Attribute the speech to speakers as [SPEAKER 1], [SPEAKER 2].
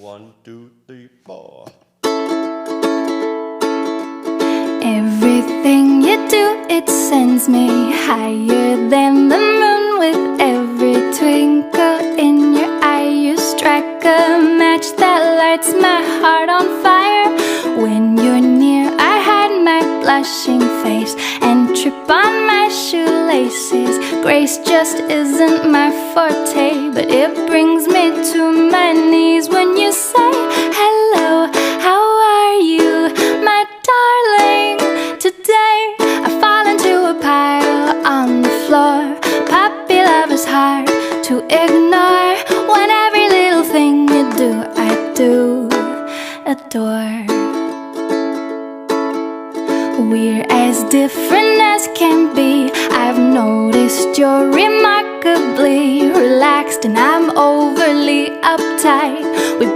[SPEAKER 1] 1, 2, 3, 4.
[SPEAKER 2] Everything you do, it sends me higher than the moon. With every twinkle in your eye, you strike a match that lights my heart on fire. When you're near, I hide my blushing face and trip on my shoelaces. Grace just isn't my forte, but it brings me to my knees when you say hello, how are you, my darling? Today I fall into a pile on the floor. Puppy love is hard to ignore. When every little thing you do, I do adore. We're as different as can be. I've noticed you're remarkably relaxed and I'm overly uptight. We